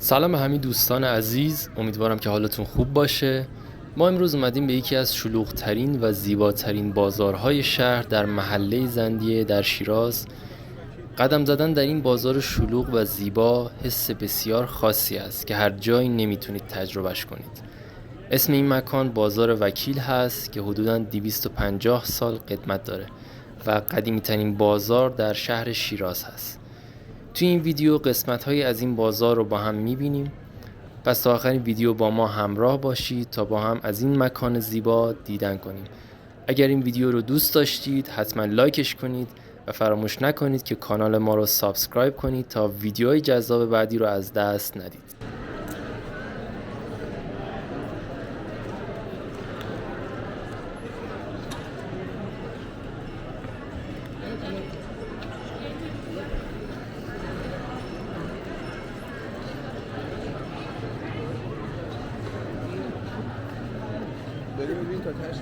سلام به همه دوستان عزیز، امیدوارم که حالتون خوب باشه. ما امروز اومدیم به یکی از شلوغ‌ترین و زیباترین بازارهای شهر در محله زندیه در شیراز. قدم زدن در این بازار شلوغ و زیبا حس بسیار خاصی است که هر جایی نمیتونید تجربهش کنید. اسم این مکان بازار وکیل هست که حدوداً 250 سال قدمت داره و قدیمی‌ترین بازار در شهر شیراز هست. توی این ویدیو قسمت‌هایی از این بازار رو با هم می‌بینیم. پس تا آخرین ویدیو با ما همراه باشید تا با هم از این مکان زیبا دیدن کنیم. اگر این ویدیو رو دوست داشتید حتما لایکش کنید و فراموش نکنید که کانال ما رو سابسکرایب کنید تا ویدیوهای جذاب بعدی رو از دست ندید. بریم ببین تا تشت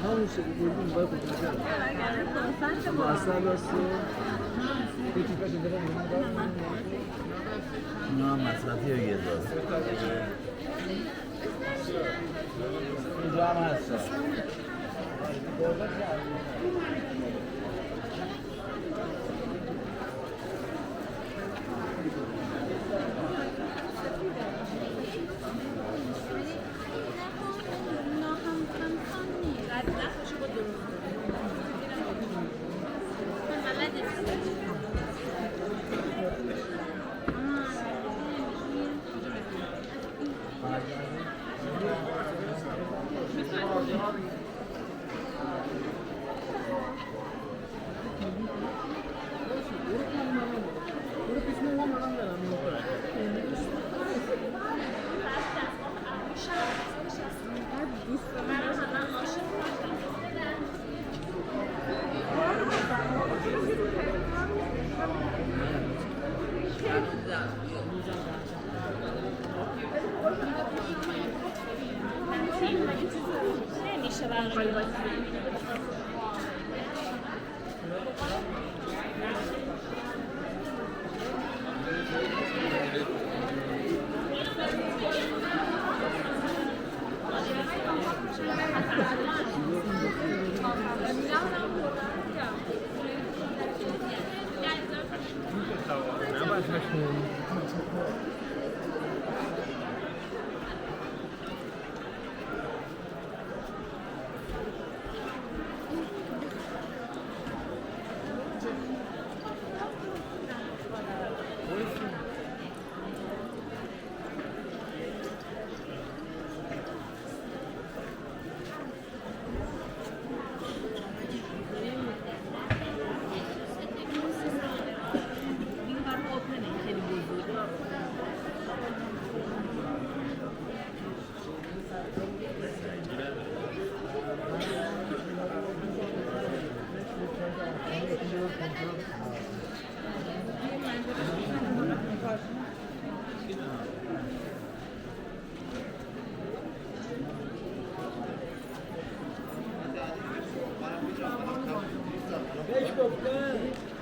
همون شکل بردیم باید بکنیم اصلا هسته یه تیپش دارم اینا هم مصرفی رو یه دار اینجا هم هست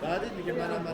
بعدی میگه منم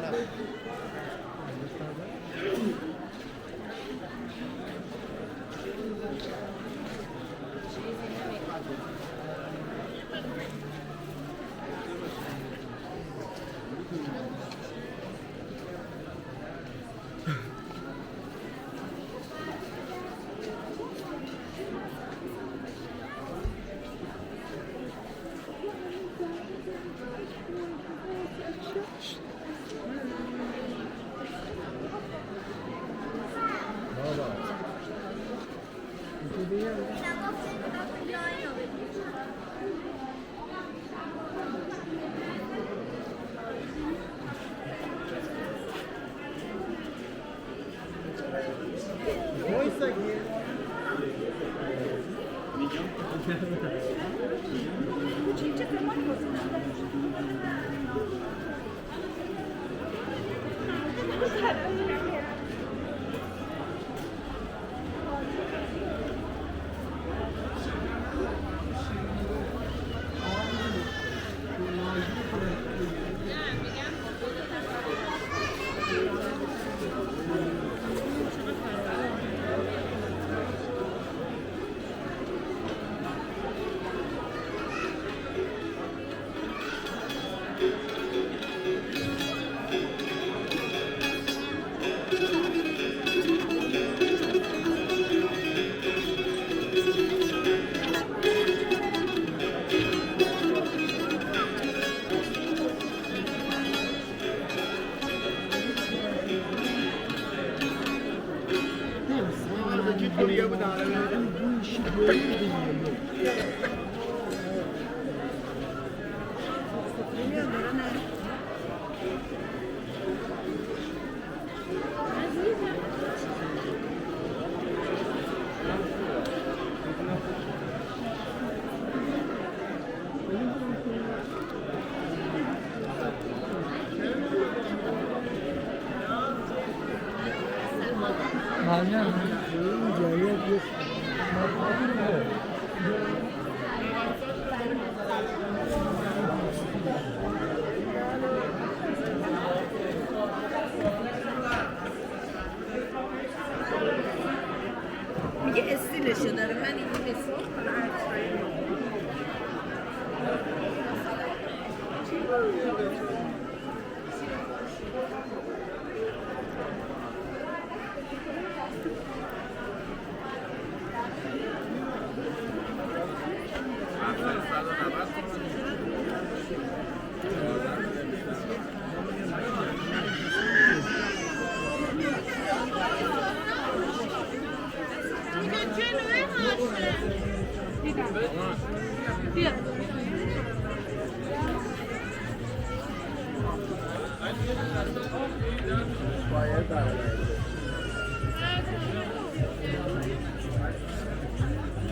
میگه استیلشو داره، من این حساب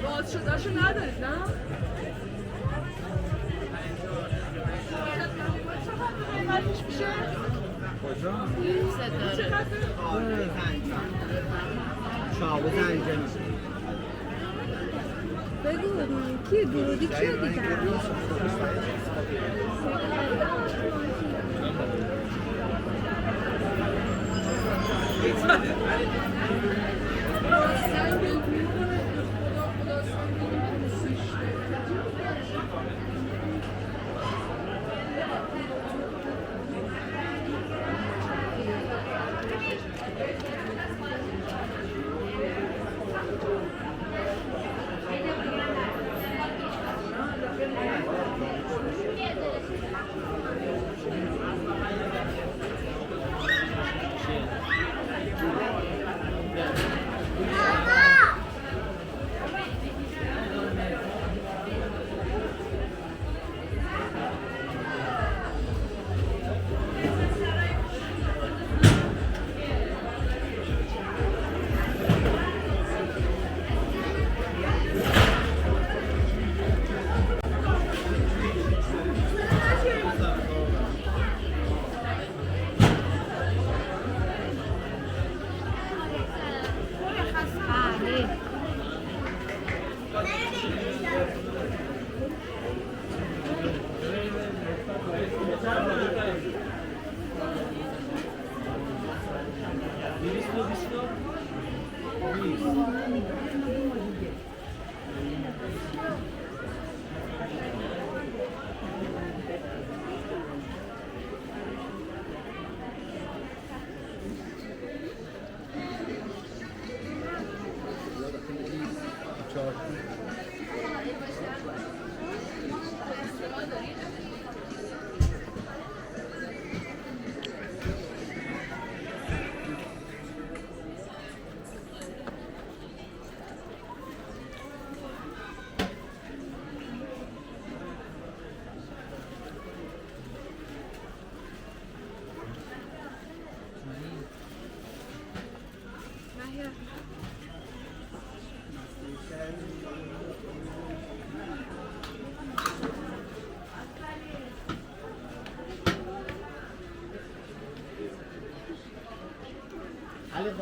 باز شدهشو ندارید نه؟ چقدر قیمتش میشه؟ بگو کی درودی کیو دیدن؟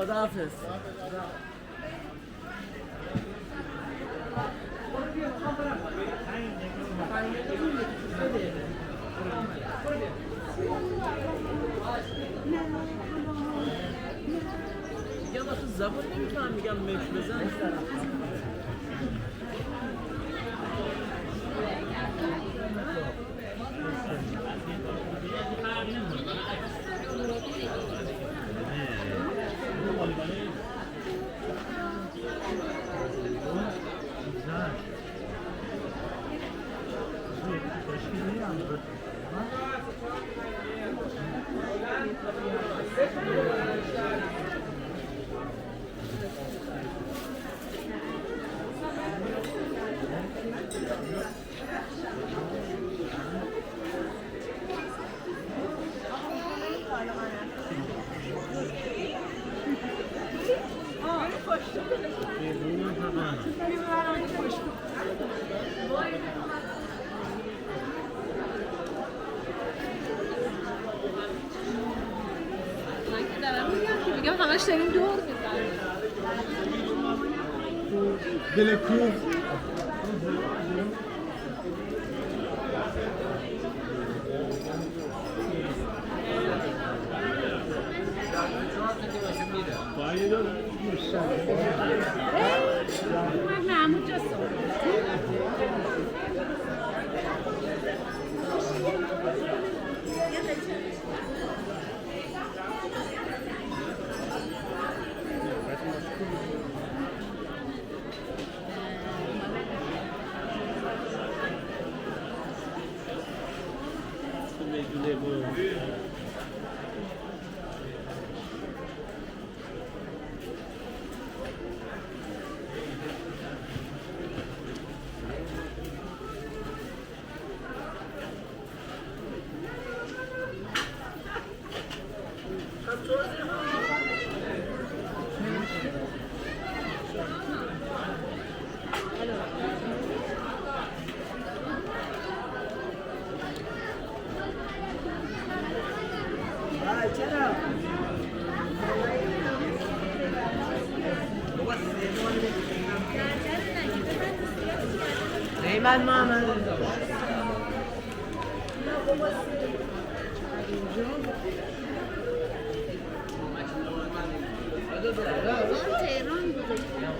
خداحافظ. یا تو زبان نمیفهم میگم مش بزن. میگم همش داریم دور دل کوه. محمود جسد من محمد تهران بوده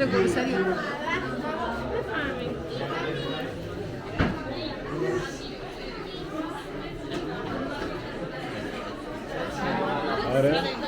گلسری آره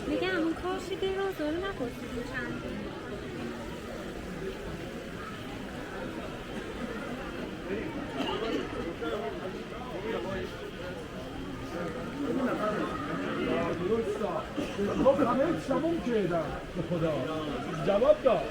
میگه همون کاشی به رازداره نپرسیدیم چند خب همه تموم کردم به خدا جواب داد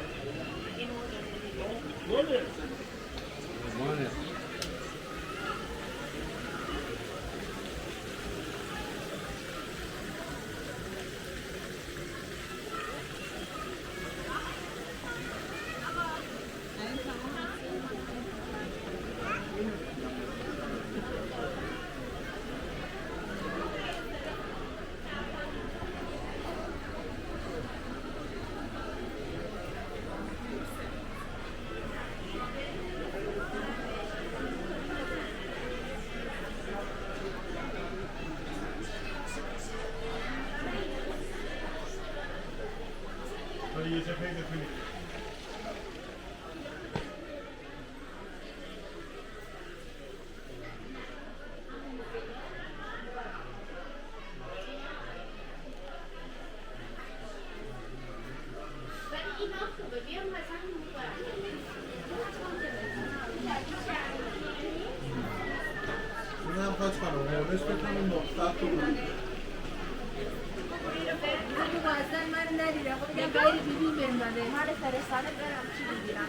اونم پاچ کنم قربش بکنم مختلف کنم تو واسه من ندیدم خب میگم غیر بیبی بهم داده مال فرستاده برم چی بگیرم